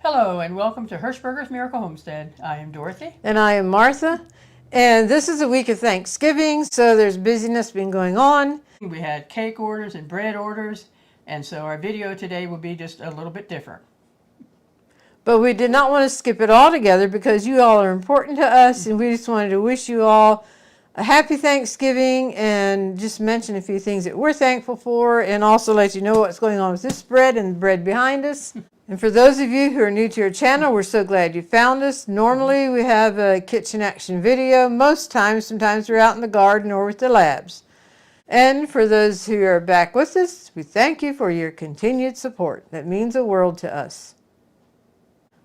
Hello and welcome to Hirschberger's Miracle Homestead. I am Dorothy. And I am Martha. And this is a week of Thanksgiving, so there's busyness been going on. We had cake orders and bread orders, and so our video today will be just a little bit different. But we did not want to skip it all together because you all are important to us, and we just wanted to wish you all a happy Thanksgiving and just mention a few things that we're thankful for, and also let you know what's going on with this bread and the bread behind us. And for those of you who are new to our channel, we're so glad you found us. Normally we have a kitchen action video. Most times, sometimes we're out in the garden or with the labs. And for those who are back with us, we thank you for your continued support. That means the world to us.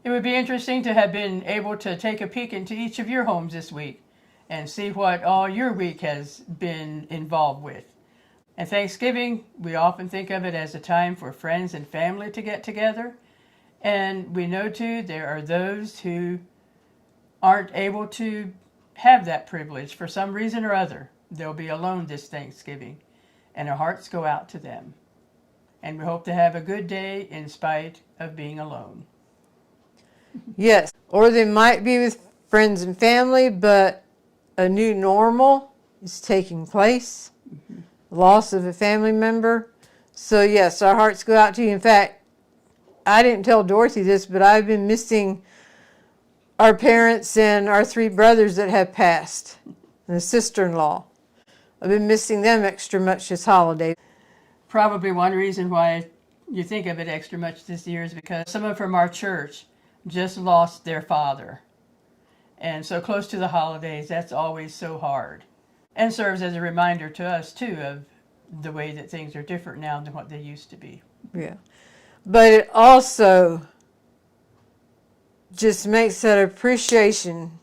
It would be interesting to have been able to take a peek into each of your homes this week and see what all your week has been involved with. And Thanksgiving, we often think of it as a time for friends and family to get together. And we know too, there are those who aren't able to have that privilege for some reason or other. They'll be alone this Thanksgiving, and our hearts go out to them. And we hope to have a good day in spite of being alone. Yes, or they might be with friends and family, but a new normal is taking place. Loss of a family member. So yes, our hearts go out to you. In fact, I didn't tell Dorothy this, but I've been missing our parents and our three brothers that have passed, and a sister-in-law. I've been missing them extra much this holiday. Probably one reason why you think of it extra much this year is because someone from our church just lost their father. And so close to the holidays, that's always so hard. And serves as a reminder to us, too, of the way that things are different now than what they used to be. Yeah. But it also just makes that appreciation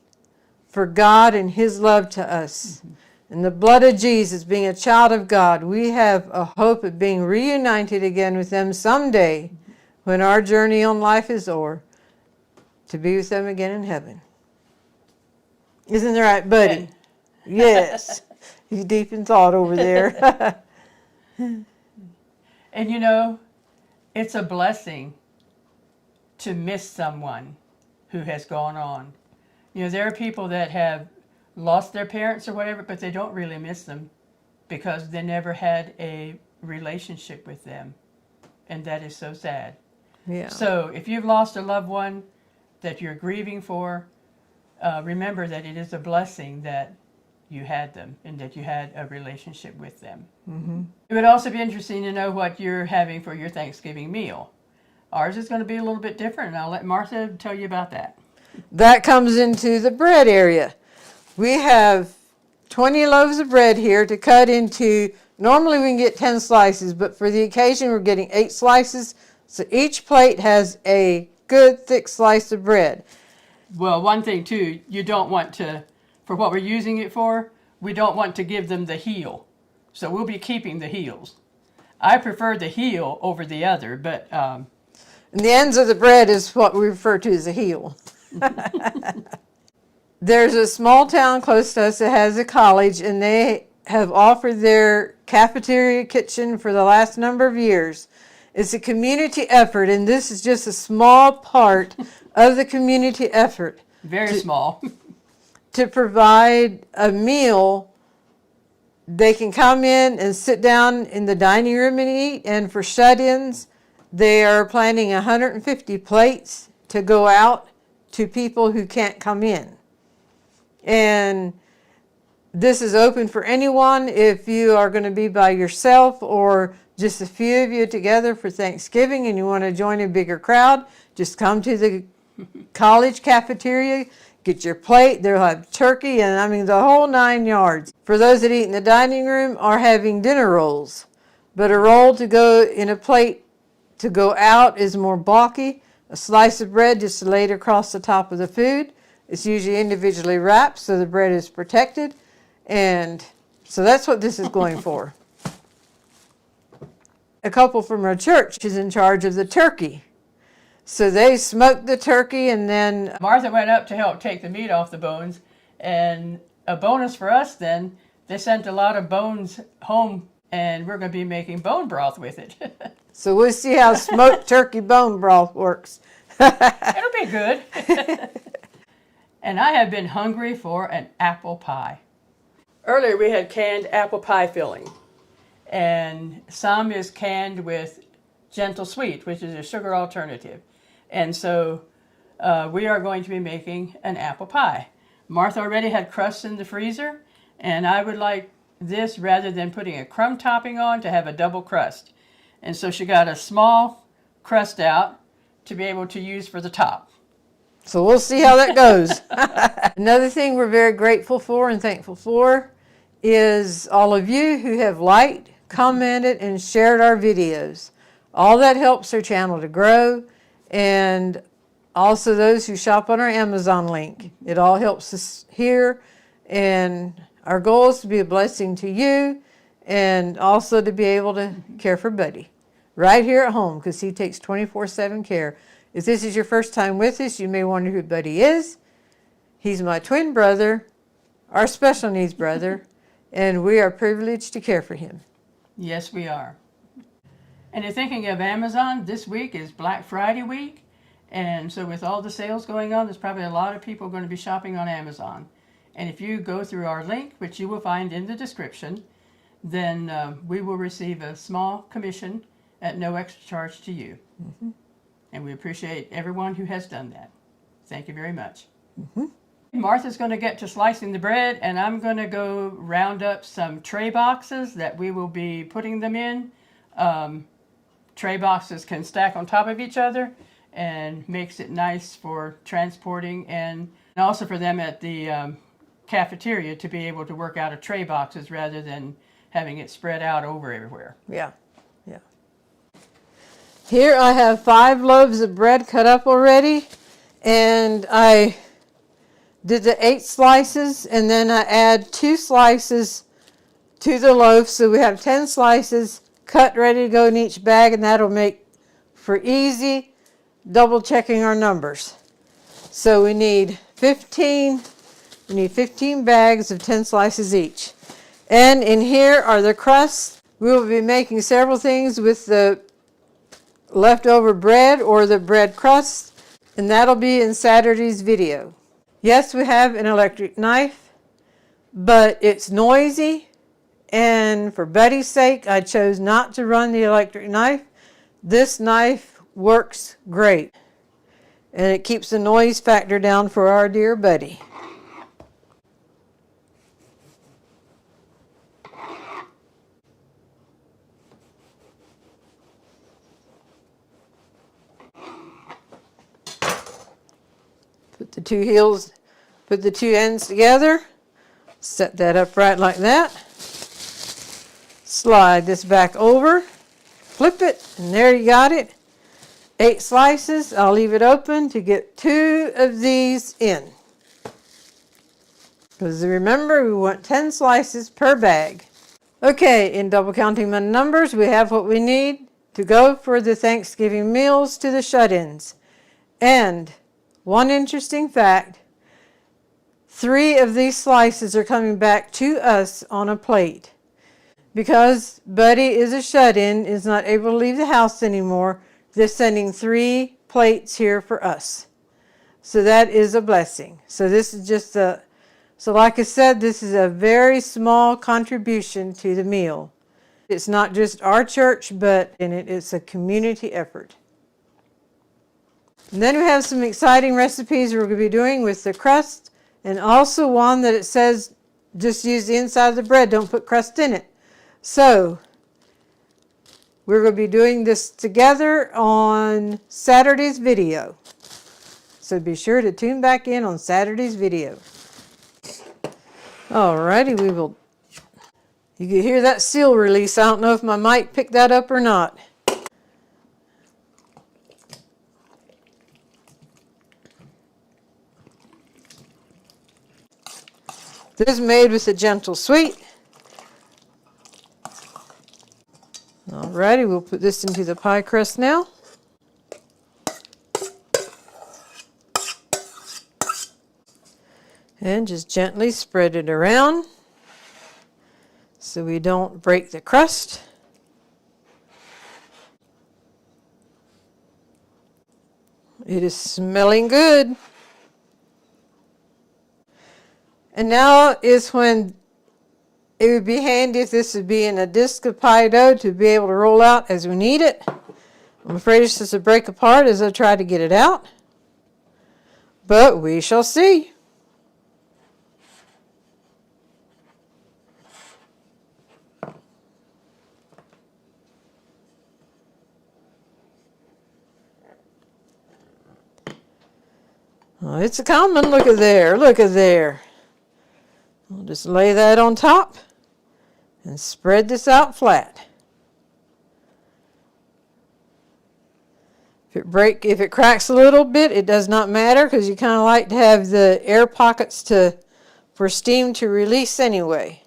for God and His love to us. And the blood of Jesus, being a child of God, we have a hope of being reunited again with them someday when our journey on life is over, to be with them again in heaven. Isn't that right, buddy? Yes. He's deep in thought over there. And you know, it's a blessing to miss someone who has gone on. You know, there are people that have lost their parents or whatever, but they don't really miss them because they never had a relationship with them. And that is so sad. Yeah. So if you've lost a loved one that you're grieving for, remember that it is a blessing that you had them and that you had a relationship with them. Mm-hmm. It would also be interesting to know what you're having for your Thanksgiving meal. Ours is going to be a little bit different, and I'll let Martha tell you about that. That comes into the bread area. We have 20 loaves of bread here to cut into. Normally we can get 10 slices, but for the occasion we're getting 8 slices. So each plate has a good thick slice of bread. Well, one thing too, you don't want to, for what we're using it for, we don't want to give them the heel. So we'll be keeping the heels. I prefer the heel over the other, but... and the ends of the bread is what we refer to as a heel. There's a small town close to us that has a college, and they have offered their cafeteria kitchen for the last number of years. It's a community effort, and this is just a small part of the community effort. Very small. To provide a meal. They can come in and sit down in the dining room and eat, and for shut-ins, they are planning 150 plates to go out to people who can't come in. And this is open for anyone. If you are going to be by yourself or just a few of you together for Thanksgiving and you want to join a bigger crowd, just come to the college cafeteria, get your plate. They'll have turkey and the whole 9 yards. For those that eat in the dining room are having dinner rolls. But a roll to go in a plate to go out is more bulky. A slice of bread just laid across the top of the food. It's usually individually wrapped so the bread is protected. And so that's what this is going for. A couple from our church is in charge of the turkey. So they smoked the turkey, and then Martha went up to help take the meat off the bones. And a bonus for us then, they sent a lot of bones home, and we're going to be making bone broth with it. So we'll see how smoked turkey bone broth works. It'll be good. And I have been hungry for an apple pie. Earlier we had canned apple pie filling. And some is canned with gentle sweet, which is a sugar alternative. And so we are going to be making an apple pie. Martha already had crusts in the freezer, and I would like this, rather than putting a crumb topping on, to have a double crust. And so she got a small crust out to be able to use for the top. So we'll see how that goes. Another thing we're very grateful for and thankful for is all of you who have liked, commented, and shared our videos. All that helps our channel to grow, and also those who shop on our Amazon link. It all helps us here, and our goal is to be a blessing to you and also to be able to care for Buddy right here at home, because he takes 24/7 care. If this is your first time with us, you may wonder who Buddy is. He's my twin brother, our special needs brother, and we are privileged to care for him. Yes, we are. And you're thinking of Amazon, this week is Black Friday week. And so with all the sales going on, there's probably a lot of people going to be shopping on Amazon. And if you go through our link, which you will find in the description, then we will receive a small commission at no extra charge to you. Mm-hmm. And we appreciate everyone who has done that. Thank you very much. Mm-hmm. Martha's going to get to slicing the bread, and I'm going to go round up some tray boxes that we will be putting them in. Tray boxes can stack on top of each other and makes it nice for transporting, and also for them at the cafeteria to be able to work out of tray boxes rather than having it spread out over everywhere. Yeah, yeah. Here I have 5 loaves of bread cut up already, and I did the 8 slices, and then I add 2 slices to the loaf, so we have 10 slices cut ready to go in each bag, and that'll make for easy double checking our numbers. So we need 15 bags of 10 slices each. And in here are the crusts. We will be making several things with the leftover bread or the bread crust, and that'll be in Saturday's video. Yes, we have an electric knife, but it's noisy, and for Buddy's sake, I chose not to run the electric knife. This knife works great, and it keeps the noise factor down for our dear Buddy. Put the two ends together, set that up right like that. Slide this back over, flip it, and there you got it. 8 slices. I'll leave it open to get 2 of these in. Because remember, we want 10 slices per bag. Okay, in double counting my numbers, we have what we need to go for the Thanksgiving meals to the shut-ins. And one interesting fact, 3 of these slices are coming back to us on a plate. Because Buddy is a shut-in, is not able to leave the house anymore, they're sending 3 plates here for us. So that is a blessing. So this is just so like I said, this is a very small contribution to the meal. It's not just our church, but it's a community effort. And then we have some exciting recipes we're going to be doing with the crust, and also one that it says just use the inside of the bread, don't put crust in it. So we're going to be doing this together on Saturday's video. So be sure to tune back in on Saturday's video. Alrighty, you can hear that seal release. I don't know if my mic picked that up or not. This is made with a gentle sweet. Alrighty, we'll put this into the pie crust now. And just gently spread it around so we don't break the crust. It is smelling good. And now is when it would be handy if this would be in a disc of pie dough to be able to roll out as we need it. I'm afraid it's just to break apart as I try to get it out. But we shall see. Oh, it's a common. Look at there. Look at there. We'll just lay that on top and spread this out flat. If it cracks a little bit, it does not matter because you kind of like to have the air pockets for steam to release anyway.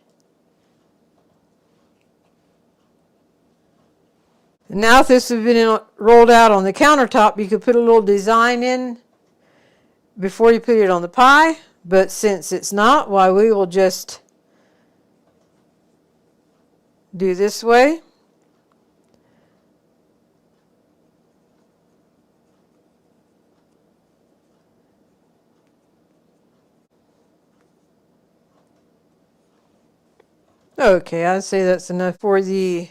And now if this had been rolled out on the countertop, you could put a little design in before you put it on the pie. But since it's not, why, we will just do this way. Okay, I'd say that's enough for the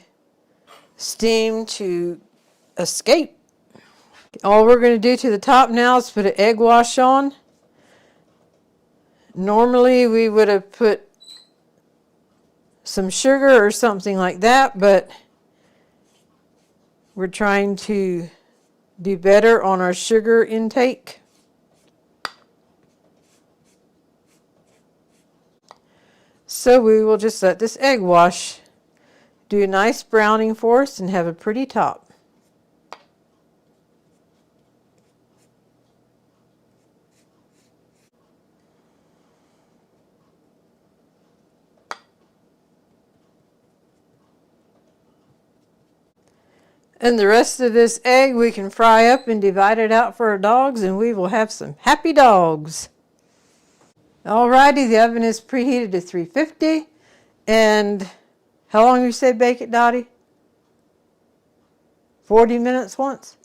steam to escape. All we're going to do to the top now is put an egg wash on. Normally we would have put some sugar or something like that, but we're trying to do better on our sugar intake. So we will just let this egg wash do a nice browning for us and have a pretty top. And the rest of this egg we can fry up and divide it out for our dogs, and we will have some happy dogs. Alrighty, the oven is preheated to 350. And how long you say bake it, Dottie? 40 minutes once?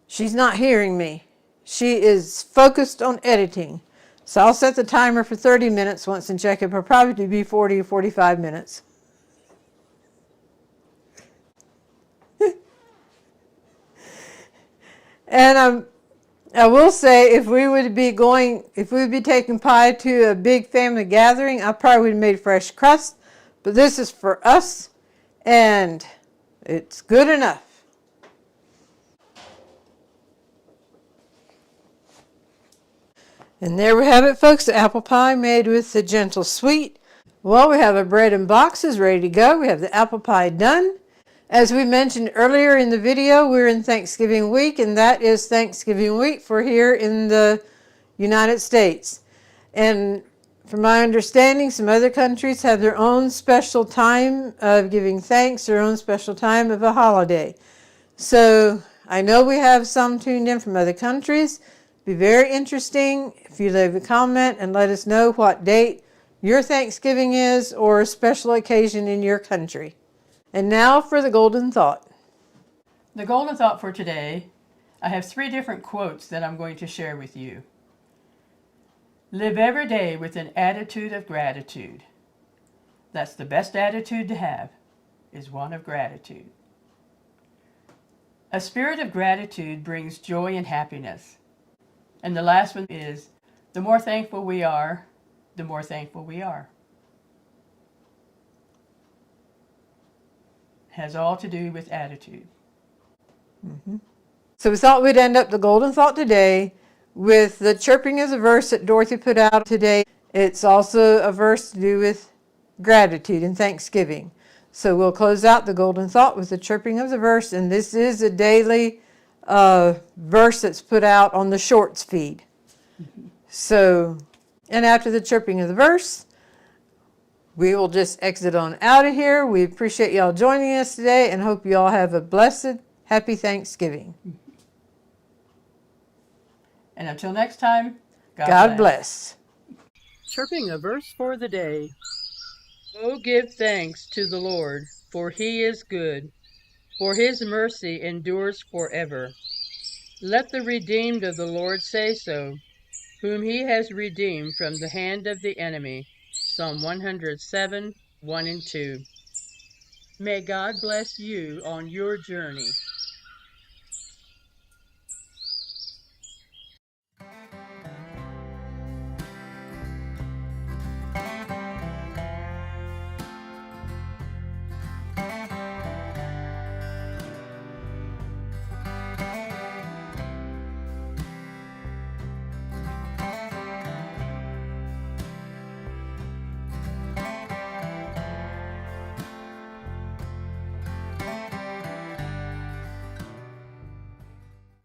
She's not hearing me. She is focused on editing. So I'll set the timer for 30 minutes once and check it. It'll probably be 40 or 45 minutes. And I will say, if we would be taking pie to a big family gathering, I probably would have made fresh crust. But this is for us, and it's good enough. And there we have it, folks, the apple pie made with the gentle sweet. Well, we have our bread in boxes ready to go. We have the apple pie done. As we mentioned earlier in the video, we're in Thanksgiving week, and that is Thanksgiving week for here in the United States. And from my understanding, some other countries have their own special time of giving thanks, their own special time of a holiday. So I know we have some tuned in from other countries. Be very interesting if you leave a comment and let us know what date your Thanksgiving is or a special occasion in your country. And now for the golden thought. The golden thought for today, I have 3 different quotes that I'm going to share with you. Live every day with an attitude of gratitude. That's the best attitude to have, is one of gratitude. A spirit of gratitude brings joy and happiness. And the last one is, the more thankful we are, the more thankful we are. Has all to do with attitude. Mm-hmm. So we thought we'd end up the golden thought today with the chirping of the verse that Dorothy put out today. It's also a verse to do with gratitude and thanksgiving. So we'll close out the golden thought with the chirping of the verse, and this is a daily verse that's put out on the shorts feed. Mm-hmm. So, and after the chirping of the verse, we will just exit on out of here. We appreciate y'all joining us today and hope you all have a blessed, happy Thanksgiving. And until next time, God bless. Chirping a verse for the day. Oh, give thanks to the Lord, for he is good. for his mercy endures forever. Let the redeemed of the Lord say so, whom he has redeemed from the hand of the enemy. Psalm 107, 1 and 2. May God bless you on your journey.